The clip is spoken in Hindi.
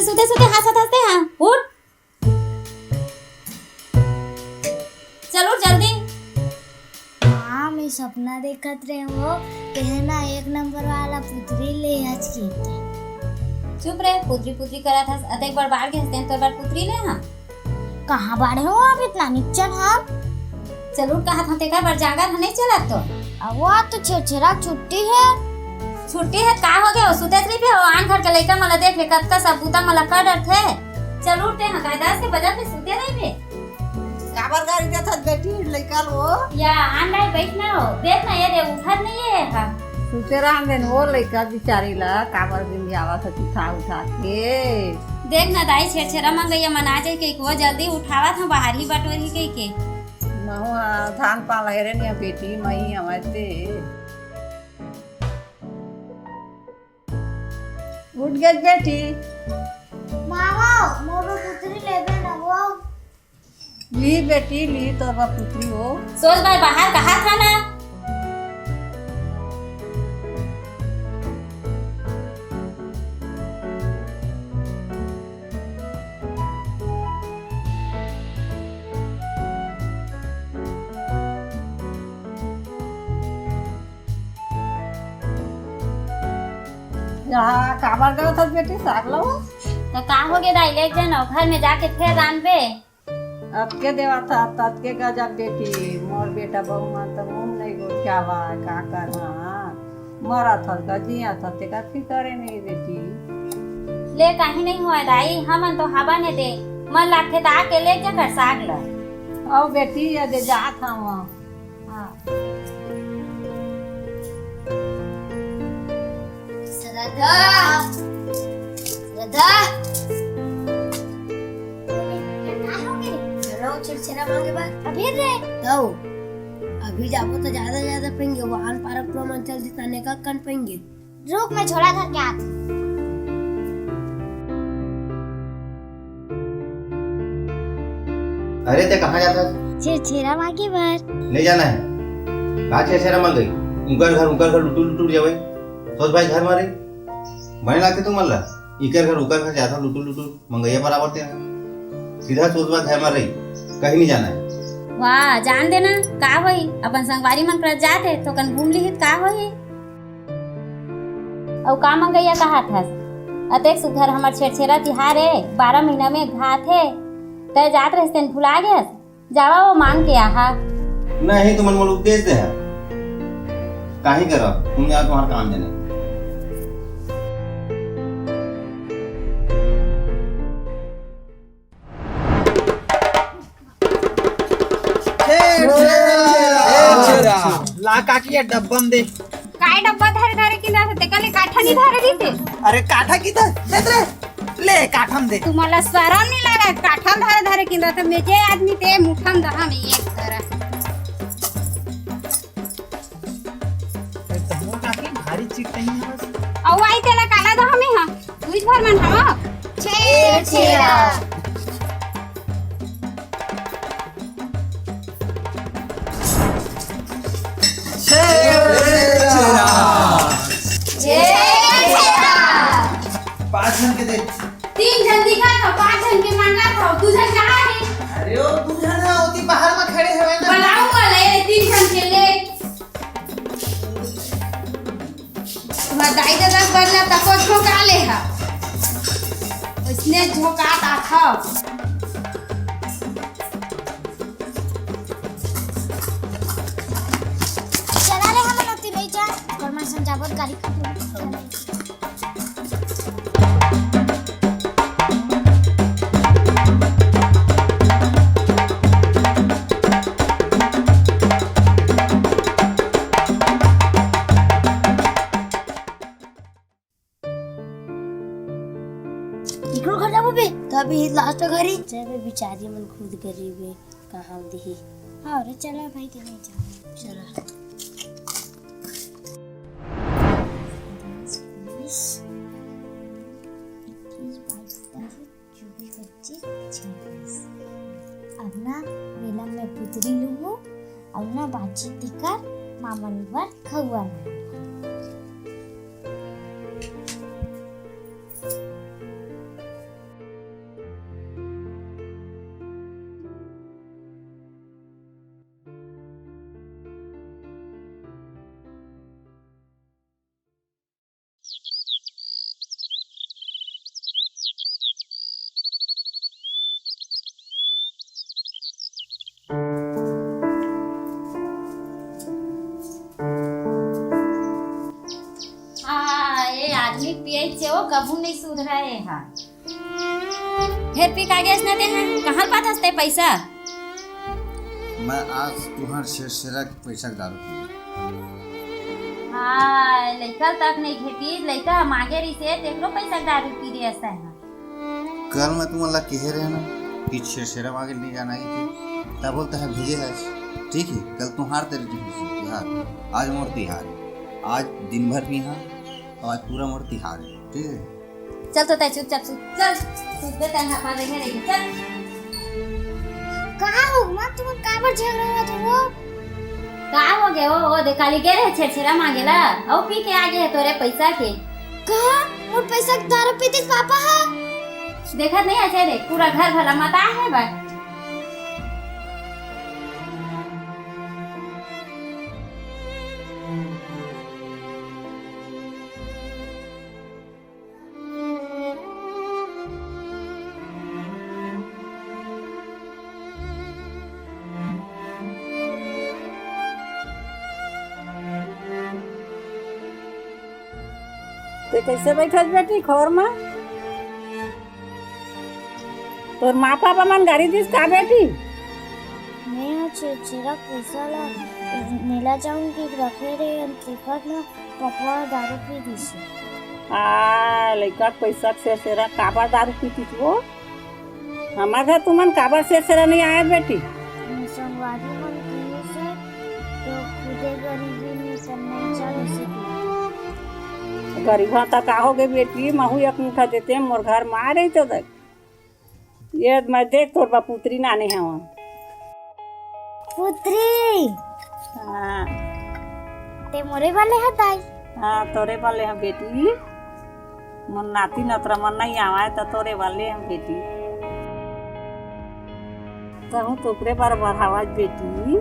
ऐसे सुते सुते हंसते हंसते हाँ उठ चल उठ जल्दी। हाँ मैं सपना देखत रहे हो कहना एक नंबर वाला पुतरी ले आज के चुप रहे पुतरी पुतरी करा था अतेक बार बाढ़ के हंसते तो बार पुतरी ले हाँ कहाँ बाड़े हो आप इतना निच्चन हम चल उठ कहा था तेका बार जागा था नहीं चला तो अब वो तो छेछरा छुट्टी है छुट्टी है का हो गया सुते रही पे आन घर का लइका मला देख ले कत का सबूता मला कर डर थे चल उठते हैं कायदा से बजा पे सुते रही पे काबर गाड़ी के था बेटी लइका लो या आन लाई बैठना हो देख ना ये रे उठत नहीं है हां सुते रहन वो लइका बिचारी ला काबर दिन जावा था उठा उठा के देख ना दाई छेछरा मंगैया मना जाए के वो जल्दी उठावा था बाहर ही बटोरी के महु धान पाल हेरे ने बेटी मई हमारे उठ गई बेटी मामा मोरो पुतरी लेबे ना वो ली बेटी ली तो पुत्री हो सोच बार बाहर कहा था ना यहाँ काबर गए था बेटी साग लो तो का हो गया दाई ले जाना घर में जाके फिर रान पे अब के देवा था तत के गजा बेटी मोर बेटा बहू मन तो मुंह नहीं गो क्या बा का करना मरा था का जिया था ते का फिकरे नहीं बेटी ले कहीं नहीं हुआ दाई हमन तो हवा ने दे मन लागते ता के ले जा कर साग ला आओ बेटी ये दे जा था वहाँ हां श्रद्धा श्रद्धा छेछरा मांगे बा अभी रे तो अभी जाबो तो ज्यादा पेंगे वाहन पारक प्रमांचल जिताने का कन पेंगे रुक मैं झोला धर के आती अरे ते कहाँ जाता छेछरा मांगे बार नहीं जाना है कहाँ छेछरा मांग गई उनका घर लुटू जावे सोच भाई घर मारे बने लागते तू मल्ला उकर घर जाता लुटू मंगैया बराबर ते सीधा सोच बात घर मार रही कहीं नहीं जाना है वाह जान देना का होई अपन संगवारी मन कर जाते तो कन घूम लिहित का होई औ का मंगैया कहा था अतेक सुघर हमर छेछेरा तिहार है 12 महीना में घात है तय जात रहते भुला गया जावा वो मांग के आहा नहीं तो मन मोल उपदेश दे काहे करो तुम यार तुम्हारा काम देने ला काकी या डब्बम दे काय डब्बा धारे की ना होते कले काठा नहीं धारे देते अरे काठा किधर दे ले काठम दे तुम्हाला स्वरम नहीं लगा काठा धारे की ना तो मेजे आदमी ते मुठम दहा में एक तरह तमो काकी भारी चीज नहीं है बस औ आई तेला काला दहा में हां बुझ भर मन हां छेछरा पाँच जन के दे 3 जन दिखा था 5 जन के मांगा था तू जन कहां है अरे ओ तू जाना होती बाहर में खड़े हुए ना बुलाऊंगा ले 3 जन के ले तुम्हारा दाई दादा बदला तको झोंका ले हा उसने झोंका था चला रे हम नती नहीं जा परमाशन जाबत गाड़ी का इकरो घर जाबो बे तभी लास्ट घरी जब बेचारी मन खुद गरीब है कहां दी हां रे चला भाई के नहीं जा चला 26 अब ना मेला में पुतरी लूँ अब ना बातचीत दिकर मामन वर खवा पिए वो कभू नहीं सुधरा है हा फिर पी कागे न दे हैं कहाँ पात हंसते पैसा मैं आज तुम्हार शेरा के पैसा के दारू पी हाँ लड़का तक नहीं खेती लड़का मांगे रही से देख लो पैसा दारू पी रही ऐसा है कल मैं तुम्हारा कह रहे ना कि शेरा मांगे नहीं जाना ही थी तब बोलता है भेजे है ठीक है कल तुम्हार तेरे तिहार आज मोर तिहार आज दिन भर भी यहाँ आज पूरा मोर तिहार है ठीक है चल तो तय चुपचाप चल सूद दे तय हाथ रहे रही चल कहाँ हो माँ तुम काबर झगड़ा हुआ था वो का हो गए वो देखाली गे रहे छेड़छेड़ा मांगेला और पी के आगे है तोरे पैसा के कहाँ और पैसा दारू पीते पापा है देखा नहीं ऐसे रे पूरा घर भला मता है बा तो कैसे बैठल बेटी खोर में तोर माँ पापा मन गाड़ी दिस का बेटी मैं चिरा पैसा ला नीला जाऊंगी रखे रे टिकट ना पापा दारू पी दी आ लड़का पैसा से सेरा काबर दारू पीती वो हमारे घर तुमन काबर से सेरा नहीं आया बेटी संगवारी मन पीने से तो खुदे गरीबी में करना चाहिए गरीबा तक आओगे बेटी महू एक मुठा देते मोर घर में आ रही तो देख ये मैं देख तोर बा पुत्री नाने हैं वहाँ पुत्री हाँ ते मोरे वाले हताई हाँ तोरे वाले हैं बेटी मन नाती नतरा मन नहीं आवा है तो तोरे वाले हैं बेटी तो हूँ तोकरे पर बढ़ावा बेटी